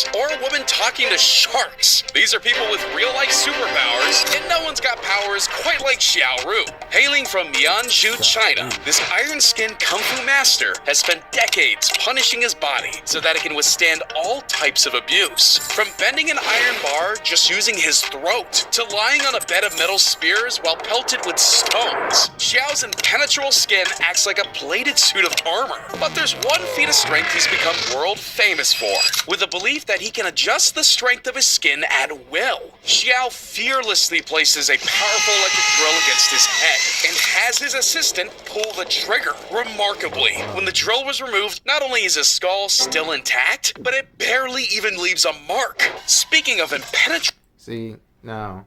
dragons, or a woman talking to sharks. These are people with real-life superpowers, and no one's got powers quite like Xiao Ru. Hailing from Mianzhu, China, this iron-skinned kung fu master has spent decades punishing his body so that it can withstand all types of abuse. From bending an iron bar just using his throat, to lying on a bed of metal spears while pelted with stones. Xiao's impenetrable skin acts like a plated suit of armor. But there's one feat of strength he's become world famous for, with the belief that he can adjust the strength of his skin at will. Xiao fearlessly places a powerful electric drill against his head and has his assistant pull the trigger. Remarkably, when the drill was removed, not only is his skull still intact, but it barely even leaves a mark. Speaking of impenetrable... See, now,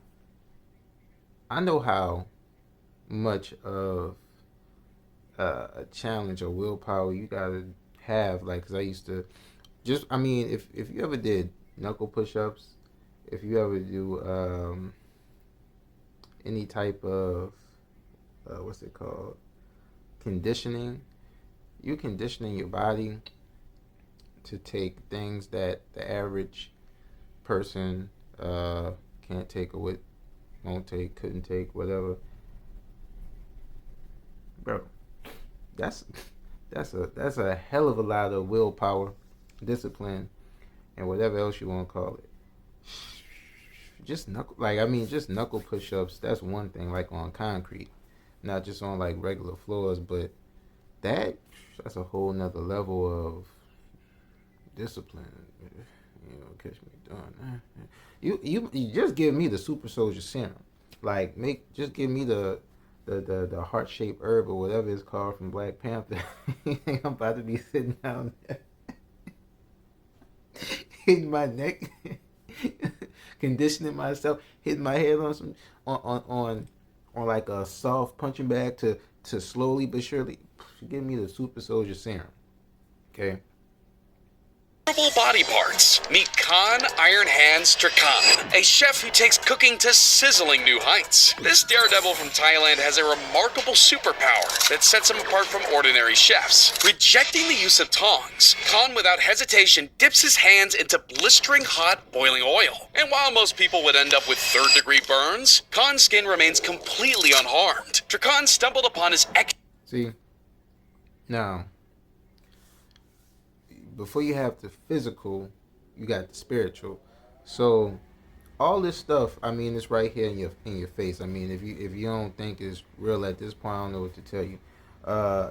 I know how much of a challenge or willpower you gotta have, like, because I used to just, I mean, if you ever did knuckle push-ups, if you ever do any type of what's it called, conditioning, you're conditioning your body to take things that the average person can't take, or won't take, couldn't take, whatever. Bro, that's a hell of a lot of willpower, discipline, and whatever else you want to call it. Just knuckle push-ups, that's one thing, like on concrete, not just on like regular floors, but that's a whole nother level of discipline. You know, catch me doing that. You just give me the super soldier serum, like just give me the heart-shaped herb or whatever it's called from Black Panther. I'm about to be sitting down there hitting my neck, conditioning myself, hitting my head on like a soft punching bag to slowly but surely give me the super soldier serum. Okay. Body parts. Meet Khan Iron Hands Trakan, a chef who takes cooking to sizzling new heights. This daredevil from Thailand has a remarkable superpower that sets him apart from ordinary chefs. Rejecting the use of tongs, Khan without hesitation dips his hands into blistering hot boiling oil. And while most people would end up with third-degree burns, Khan's skin remains completely unharmed. Trakan stumbled upon his See, now, before you have the physical, you got the spiritual. So all this stuff, I mean, it's right here in your face. I mean, if you don't think it's real at this point, I don't know what to tell you.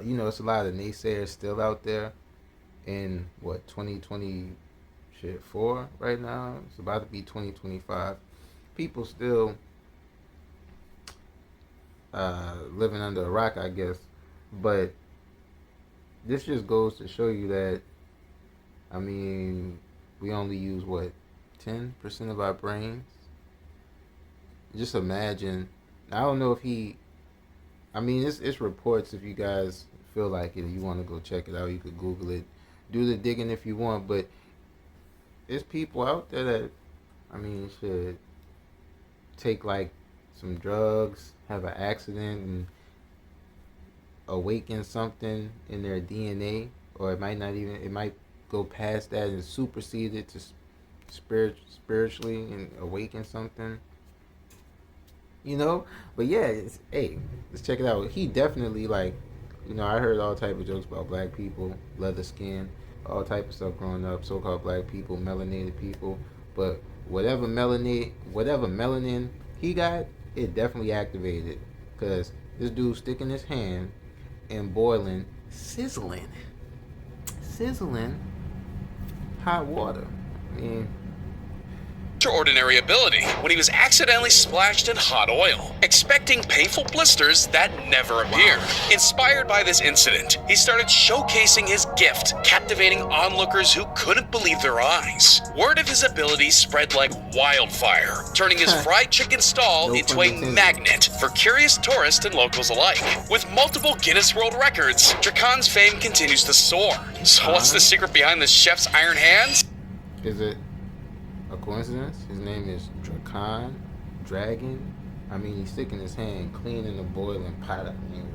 You know, it's a lot of naysayers still out there in 2024 right now. It's about to be 2025. People still living under a rock, I guess. But this just goes to show you that, I mean, we only use 10% of our brains. Just imagine. I don't know if I mean, it's reports. If you guys feel like it, you want to go check it out, you could Google it, do the digging if you want. But there's people out there that, I mean, should take like some drugs, have an accident, and awaken something in their DNA, or it might go past that and supersede it to spiritually and awaken something, you know. But yeah, let's check it out. He definitely, like, you know, I heard all type of jokes about black people, leather skin, all type of stuff growing up, so-called black people, melanated people, but whatever melanin he got, it definitely activated, because this dude sticking his hand and boiling, sizzling hot water. I mean, extraordinary ability when he was accidentally splashed in hot oil, expecting painful blisters that never appeared. Inspired by this incident, he started showcasing his gift, captivating onlookers who couldn't believe their eyes. Word of his ability spread like wildfire, turning his fried chicken stall into a magnet for curious tourists and locals alike. With multiple Guinness World Records, Trakan's fame continues to soar. So what's the secret behind the chef's iron hands? Is it a coincidence? His name is Dragon. I mean, he's sticking his hand clean in the boiling pot. I mean,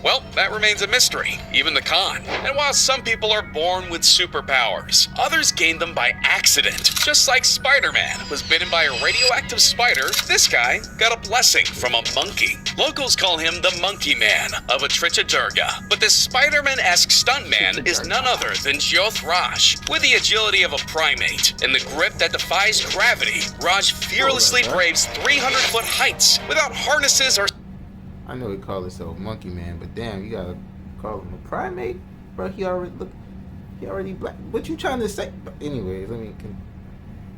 Well, that remains a mystery, even the con. And while some people are born with superpowers, others gain them by accident. Just like Spider-Man was bitten by a radioactive spider, this guy got a blessing from a monkey. Locals call him the Monkey Man of Atrichadurga, but this Spider-Man-esque stuntman is none other than Jyoth Raj. With the agility of a primate and the grip that defies gravity, Raj fearlessly braves 300-foot heights without harnesses or... I know he called himself Monkey Man, but damn, you gotta call him a primate? Bro, he already black. What you trying to say? But anyways, let me...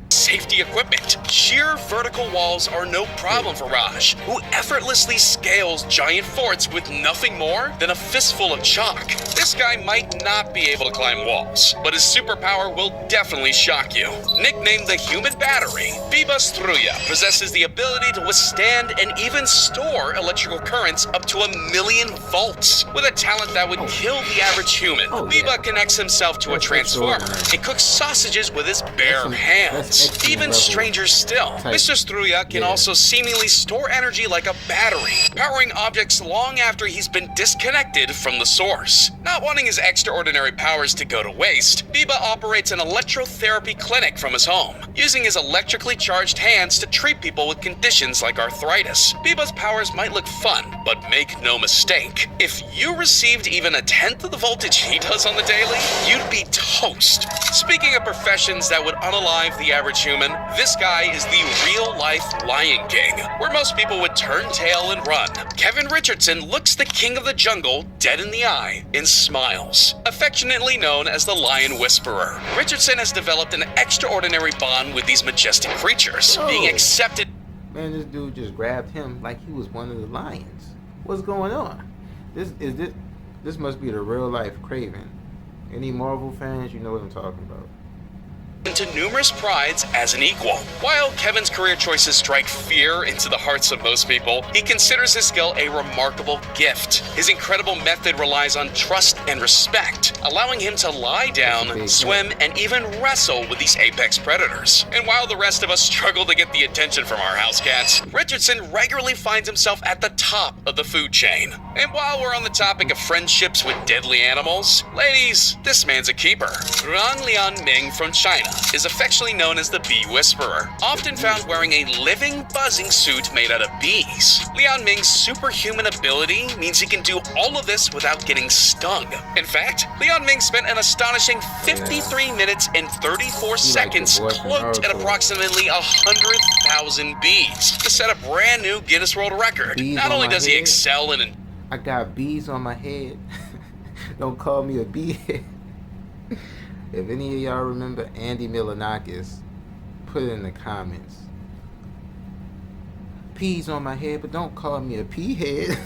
safety equipment. Sheer vertical walls are no problem for Raj, who effortlessly scales giant forts with nothing more than a fistful of chalk. This guy might not be able to climb walls, but his superpower will definitely shock you. Nicknamed the Human Battery, Biba Struya possesses the ability to withstand and even store electrical currents up to 1,000,000 volts. With a talent that would kill the average human, Biba connects himself to a transformer and cooks sausages with his bare hands. Even stranger still, Mr. Struya can also seemingly store energy like a battery, powering objects long after he's been disconnected from the source. Not wanting his extraordinary powers to go to waste, Biba operates an electrotherapy clinic from his home, using his electrically charged hands to treat people with conditions like arthritis. Biba's powers might look fun, but make no mistake, if you received even a tenth of the voltage he does on the daily, you'd be toast. Speaking of professions that would unalive the average human, this guy is the real-life Lion King, where most people would turn tail and run. Kevin Richardson looks the king of the jungle dead in the eye and smiles. Affectionately known as the Lion Whisperer, Richardson has developed an extraordinary bond with these majestic creatures, being accepted. Man, this dude just grabbed him like he was one of the lions. What's going on? This must be the real-life Craven. Any Marvel fans, you know what I'm talking about. Into numerous prides as an equal. While Kevin's career choices strike fear into the hearts of most people, he considers his skill a remarkable gift. His incredible method relies on trust and respect, allowing him to lie down, swim, and even wrestle with these apex predators. And while the rest of us struggle to get the attention from our house cats, Richardson regularly finds himself at the top of the food chain. And while we're on the topic of friendships with deadly animals, ladies, this man's a keeper. Ran Lian Ming from China is affectionately known as the Bee Whisperer, often found wearing a living, buzzing suit made out of bees. Lian Ming's superhuman ability means he can do all of this without getting stung. In fact, Lian Ming spent an astonishing 53 minutes and 34 seconds cloaked at approximately 100,000 bees to set a brand new Guinness World Record. Not only does he excel in... I got bees on my head. Don't call me a bee. If any of y'all remember Andy Milonakis, put it in the comments. Peas on my head, but don't call me a pea head.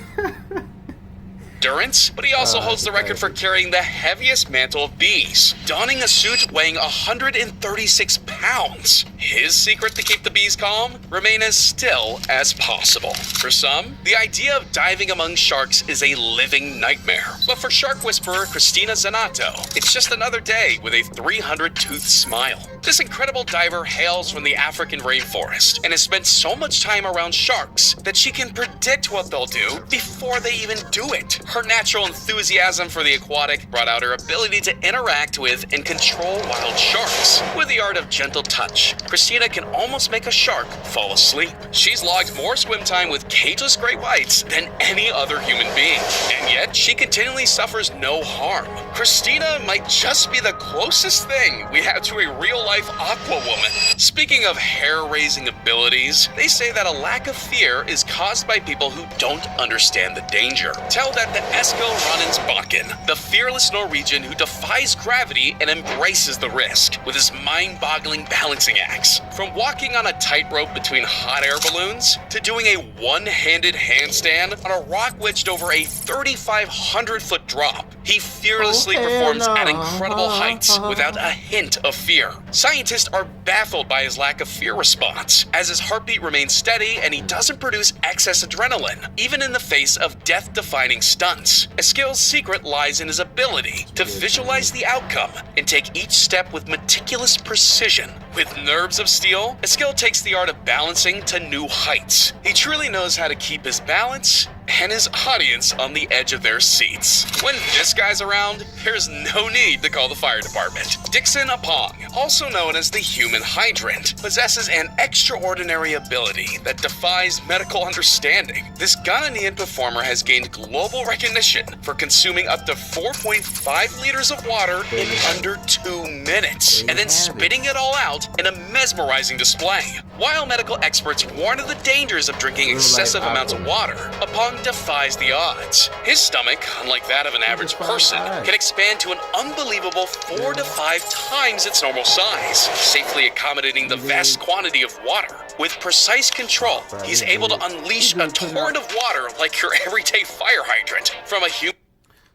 Endurance, but he also holds the record for carrying the heaviest mantle of bees, donning a suit weighing 136 pounds. His secret to keep the bees calm? Remain as still as possible. For some, the idea of diving among sharks is a living nightmare. But for shark whisperer Christina Zanato, it's just another day with a 300-toothed smile. This incredible diver hails from the African rainforest and has spent so much time around sharks that she can predict what they'll do before they even do it. Her natural enthusiasm for the aquatic brought out her ability to interact with and control wild sharks. With the art of gentle touch, Christina can almost make a shark fall asleep. She's logged more swim time with cageless great whites than any other human being, and yet she continually suffers no harm. Christina might just be the closest thing we have to a real-life aqua woman. Speaking of hair-raising abilities, they say that a lack of fear is caused by people who don't understand the danger. Tell that to Esko Ronnensbakken, the fearless Norwegian who defies gravity and embraces the risk with his mind-boggling balancing acts. From walking on a tightrope between hot air balloons to doing a one-handed handstand on a rock wedged over a 3,500-foot drop, he fearlessly performs at incredible heights without a hint of fear. Scientists are baffled by his lack of fear response, as his heartbeat remains steady and he doesn't produce excess adrenaline, even in the face of death-defying stunts. Eskil's secret lies in his ability to visualize the outcome and take each step with meticulous precision. With nerves of steel, Eskil takes the art of balancing to new heights. He truly knows how to keep his balance and his audience on the edge of their seats. When this guy's around, there's no need to call the fire department. Dixon Apong, also known as the Human Hydrant, possesses an extraordinary ability that defies medical understanding. This Ghanaian performer has gained global recognition for consuming up to 4.5 liters of water in under 2 minutes, and then spitting it all out in a mesmerizing display. While medical experts warn of the dangers of drinking excessive amounts of water, Apong defies the odds. His stomach, unlike that of an average person, can expand to an unbelievable 4 to 5 times its normal size, safely accommodating the vast quantity of water. With precise control, he's able to unleash a torrent of water like your everyday fire hydrant from a human.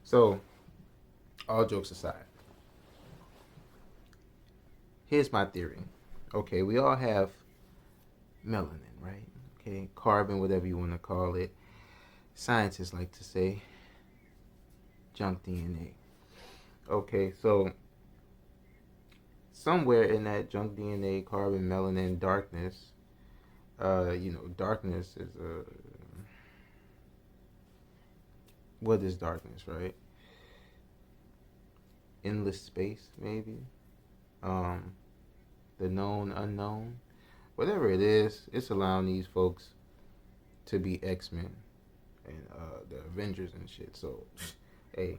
So, all jokes aside, here's my theory. Okay, we all have melanin, right? Okay, carbon, whatever you want to call it. Scientists like to say junk DNA. Okay, so somewhere in that junk DNA, carbon, melanin, darkness, darkness is what is darkness, right? Endless space, maybe. The known unknown. Whatever it is, it's allowing these folks to be X-Men and the Avengers and shit. So, hey.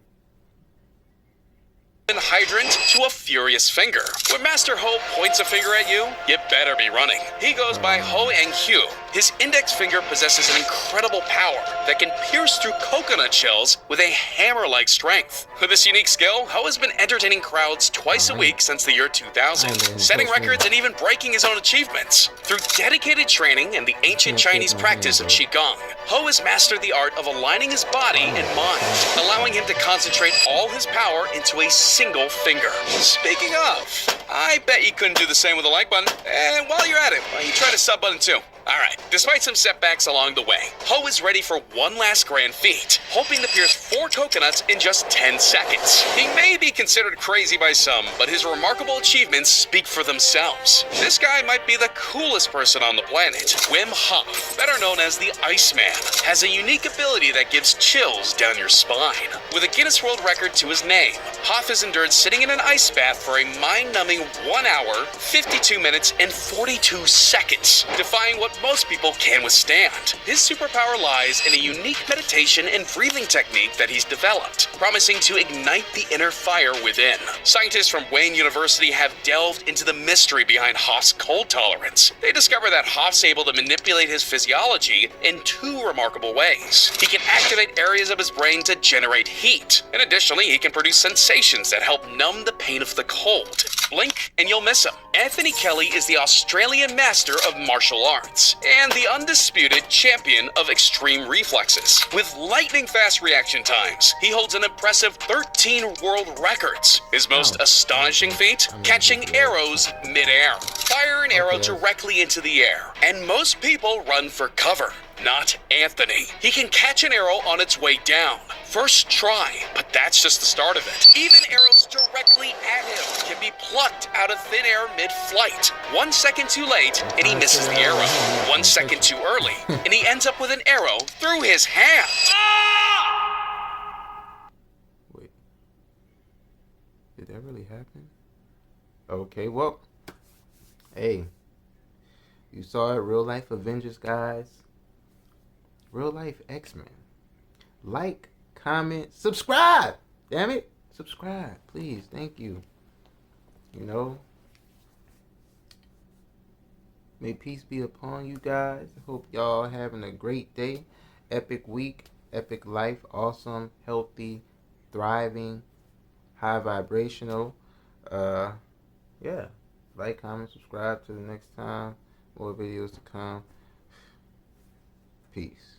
Hydrant to a furious finger. When Master Ho points a finger at you, you better be running. He goes by Ho and Hugh. His index finger possesses an incredible power that can pierce through coconut shells with a hammer-like strength. With this unique skill, Ho has been entertaining crowds twice a week since the year 2000, setting records and even breaking his own achievements. Through dedicated training and the ancient Chinese practice of Qigong, Ho has mastered the art of aligning his body and mind, allowing him to concentrate all his power into a single finger. Speaking of, I bet you couldn't do the same with the like button. And while you're at it, why don't you try the sub button too? Alright, despite some setbacks along the way, Ho is ready for one last grand feat, hoping to pierce 4 coconuts in just 10 seconds. He may be considered crazy by some, but his remarkable achievements speak for themselves. This guy might be the coolest person on the planet. Wim Hof, better known as the Iceman, has a unique ability that gives chills down your spine. With a Guinness World Record to his name, Hof has endured sitting in an ice bath for a mind-numbing 1 hour, 52 minutes, and 42 seconds, defying what most people can withstand. His superpower lies in a unique meditation and breathing technique that he's developed, promising to ignite the inner fire within. Scientists from Wayne University have delved into the mystery behind Hof's cold tolerance. They discover that Hof's able to manipulate his physiology in 2 remarkable ways. He can activate areas of his brain to generate heat, and additionally, he can produce sensations that help numb the pain of the cold. Blink and you'll miss him. Anthony Kelly is the Australian master of martial arts and the undisputed champion of extreme reflexes. With lightning-fast reaction times, he holds an impressive 13 world records. His most astonishing feat? Catching arrows mid-air. Fire an arrow directly into the air, and most people run for cover. Not Anthony. He can catch an arrow on its way down. First try, but that's just the start of it. Even arrows directly at him can be plucked out of thin air mid-flight. 1 second too late, and he misses the arrow. 1 second too early, and he ends up with an arrow through his hand. Wait. Did that really happen? Okay, well, hey, you saw it, real life Avengers, guys. Real life X-Men. Like, comment, subscribe. Damn it. Subscribe, please. Thank you. May peace be upon you guys. I hope y'all having a great day. Epic week. Epic life. Awesome. Healthy. Thriving. High vibrational. Yeah. Like, comment, subscribe. Till the next time. More videos to come. Peace.